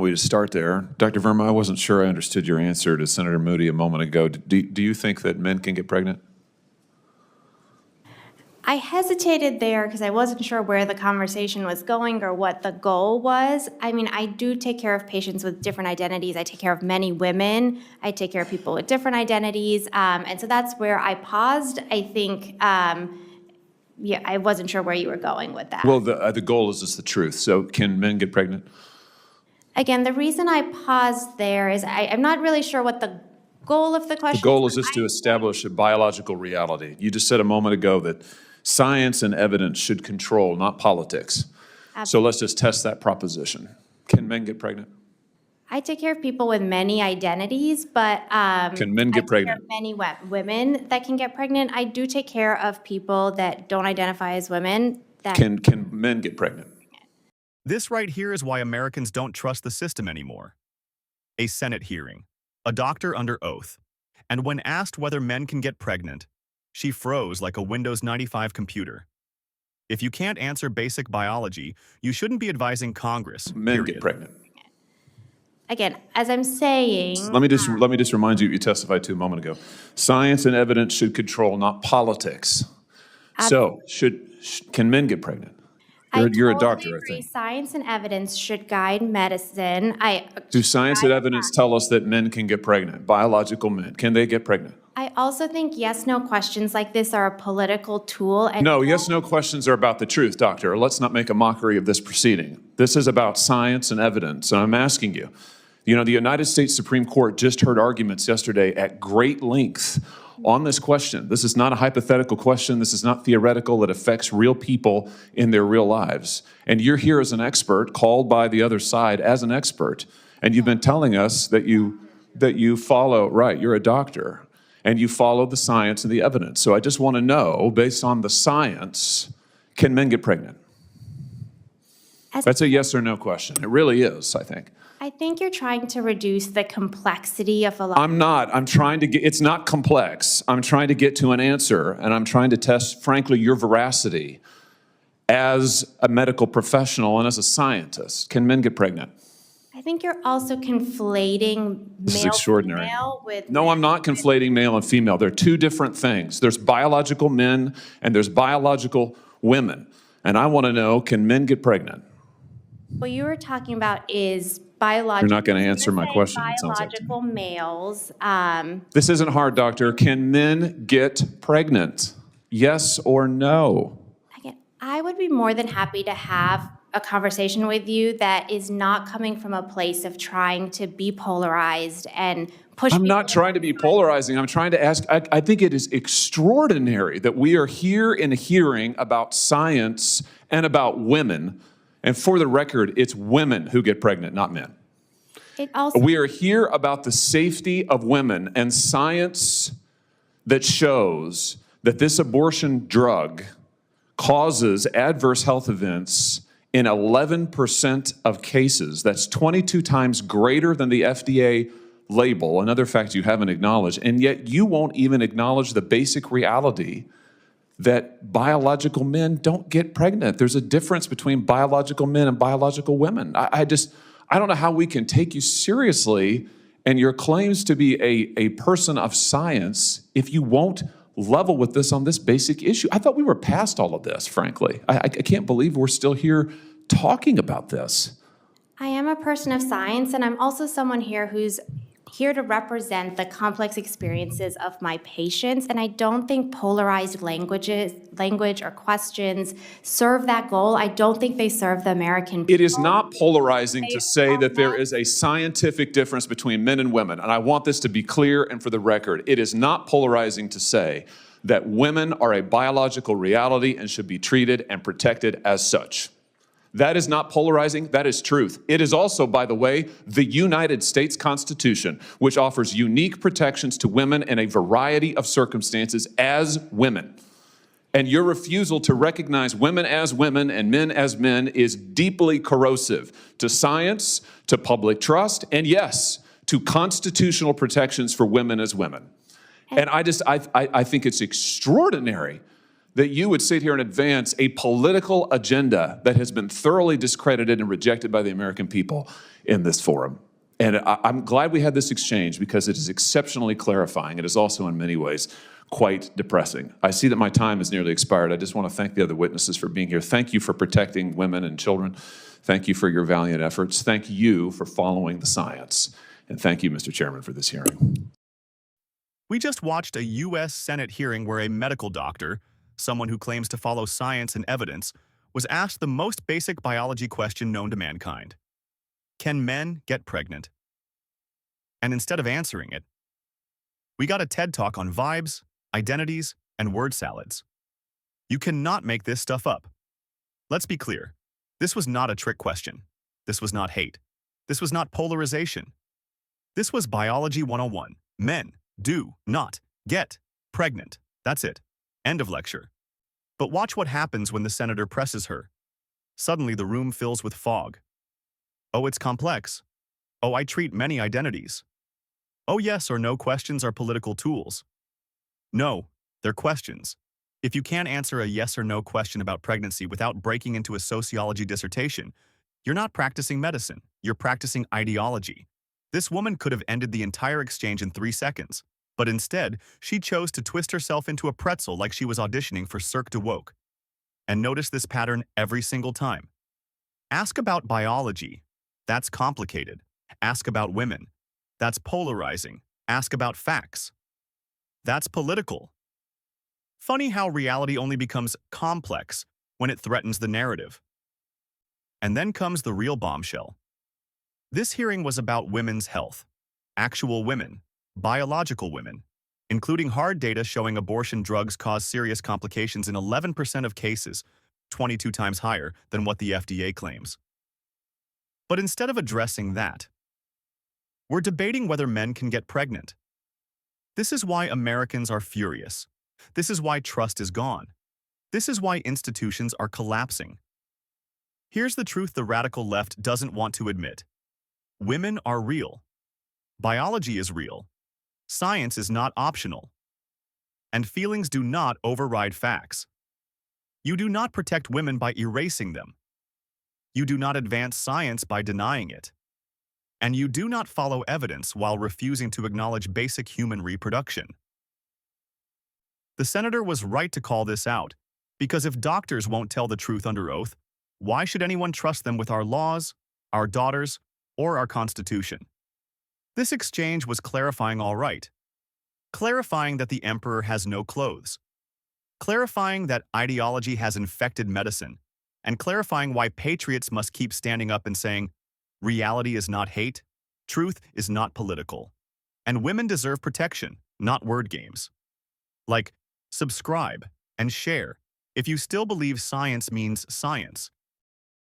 don't we just start there? Dr. Verma, I wasn't sure I understood your answer to Senator Moody a moment ago. Do you think that men can get pregnant? I hesitated there because I wasn't sure where the conversation was going or what the goal was. I mean, I do take care of patients with different identities. I take care of many women. I take care of people with different identities. And so that's where I paused. I think, yeah, I wasn't sure where you were going with that. Well, the goal is just the truth. So can men get pregnant? Again, the reason I paused there is I'm not really sure what the goal of the question is. The goal is just to establish a biological reality. You just said a moment ago that science and evidence should control, not politics. Absolutely. So let's just test that proposition. Can men get pregnant? I take care of people with many identities, but can men get pregnant? I take care of many women that can get pregnant. I do take care of people that don't identify as women. That can men get pregnant? This right here is why Americans don't trust the system anymore. A Senate hearing, a doctor under oath, and when asked whether men can get pregnant, she froze like a Windows 95 computer. If you can't answer basic biology, you shouldn't be advising Congress. Men get pregnant. Again, as I'm saying... Let me just remind you what you testified to a moment ago. Science and evidence should control, not politics. So, can men get pregnant? You're a doctor, I think. Science and evidence should guide medicine. Do science and evidence tell us that men can get pregnant? Biological men, can they get pregnant? I also think yes/no questions like this are a political tool. And no, yes/no questions are about the truth, doctor. Let's not make a mockery of this proceeding. This is about science and evidence, and I'm asking you. You know, the United States Supreme Court just heard arguments yesterday at great length on this question. This is not a hypothetical question. This is not theoretical. It affects real people in their real lives. And you're here as an expert, called by the other side as an expert, and you've been telling us that you follow, right, you're a doctor, and you follow the science and the evidence. So I just want to know, based on the science, can men get pregnant? That's a yes or no question. It really is, I think. I think you're trying to reduce the complexity of a lot. I'm not. I'm trying to get, it's not complex. I'm trying to get to an answer, and I'm trying to test, frankly, your veracity as a medical professional and as a scientist. Can men get pregnant? I think you're also conflating male and female with... No, I'm not conflating male and female. They're two different things. There's biological men and there's biological women. And I want to know, can men get pregnant? What you were talking about is biological... You're not going to answer my question. Biological males. This isn't hard, doctor. Can men get pregnant? Yes or no? Again, I would be more than happy to have a conversation with you that is not coming from a place of trying to be polarized and push. I'm not trying to be polarizing. I'm trying to ask, I think it is extraordinary that we are here in a hearing about science and about women. And for the record, it's women who get pregnant, not men. We are here about the safety of women and science that shows that this abortion drug causes adverse health events in 11% of cases. That's 22 times greater than the FDA label, another fact you haven't acknowledged, and yet you won't even acknowledge the basic reality that biological men don't get pregnant. There's a difference between biological men and biological women. I don't know how we can take you seriously and your claims to be a person of science if you won't level with this on this basic issue. I thought we were past all of this, frankly. I can't believe we're still here talking about this. I am a person of science, and I'm also someone here who's here to represent the complex experiences of my patients, and I don't think polarized language or questions serve that goal. I don't think they serve the American people. It is not polarizing to say that there is a scientific difference between men and women, and I want this to be clear and for the record. It is not polarizing to say that women are a biological reality and should be treated and protected as such. That is not polarizing, that is truth. It is also, by the way, the United States Constitution, which offers unique protections to women in a variety of circumstances as women. And your refusal to recognize women as women and men as men is deeply corrosive to science, to public trust, and yes, to constitutional protections for women as women. And I think it's extraordinary that you would sit here and advance a political agenda that has been thoroughly discredited and rejected by the American people. in this forum. And I'm glad we had this exchange because it is exceptionally clarifying. It is also in many ways quite depressing. I see that my time has nearly expired. I just want to thank the other witnesses for being here. Thank you for protecting women and children. Thank you for your valiant efforts. Thank you for following the science. And thank you, Mr. Chairman, for this hearing. We just watched a U.S. Senate hearing where a medical doctor, someone who claims to follow science and evidence, was asked the most basic biology question known to mankind. Can men get pregnant? And instead of answering it, we got a TED Talk on vibes, identities, and word salads. You cannot make this stuff up. Let's be clear. This was not a trick question. This was not hate. This was not polarization. This was Biology 101. Men do not get pregnant. That's it. End of lecture. But watch what happens when the senator presses her. Suddenly the room fills with fog. Oh, it's complex. Oh, I treat many identities. Oh, yes or no questions are political tools. No, they're questions. If you can't answer a yes or no question about pregnancy without breaking into a sociology dissertation, you're not practicing medicine, you're practicing ideology. This woman could have ended the entire exchange in 3 seconds, but instead, she chose to twist herself into a pretzel like she was auditioning for Cirque du Woke. And notice this pattern every single time. Ask about biology. That's complicated. Ask about women. That's polarizing. Ask about facts. That's political. Funny how reality only becomes complex when it threatens the narrative. And then comes the real bombshell. This hearing was about women's health. Actual women, biological women, including hard data showing abortion drugs cause serious complications in 11% of cases, 22 times higher than what the FDA claims. But instead of addressing that, we're debating whether men can get pregnant. This is why Americans are furious. This is why trust is gone. This is why institutions are collapsing. Here's the truth the radical left doesn't want to admit. Women are real. Biology is real. Science is not optional. And feelings do not override facts. You do not protect women by erasing them. You do not advance science by denying it. And you do not follow evidence while refusing to acknowledge basic human reproduction. The senator was right to call this out, because if doctors won't tell the truth under oath, why should anyone trust them with our laws, our daughters, or our Constitution? This exchange was clarifying all right. Clarifying that the emperor has no clothes. Clarifying that ideology has infected medicine. And clarifying why patriots must keep standing up and saying, reality is not hate, truth is not political, and women deserve protection, not word games. Like, subscribe and share if you still believe science means science,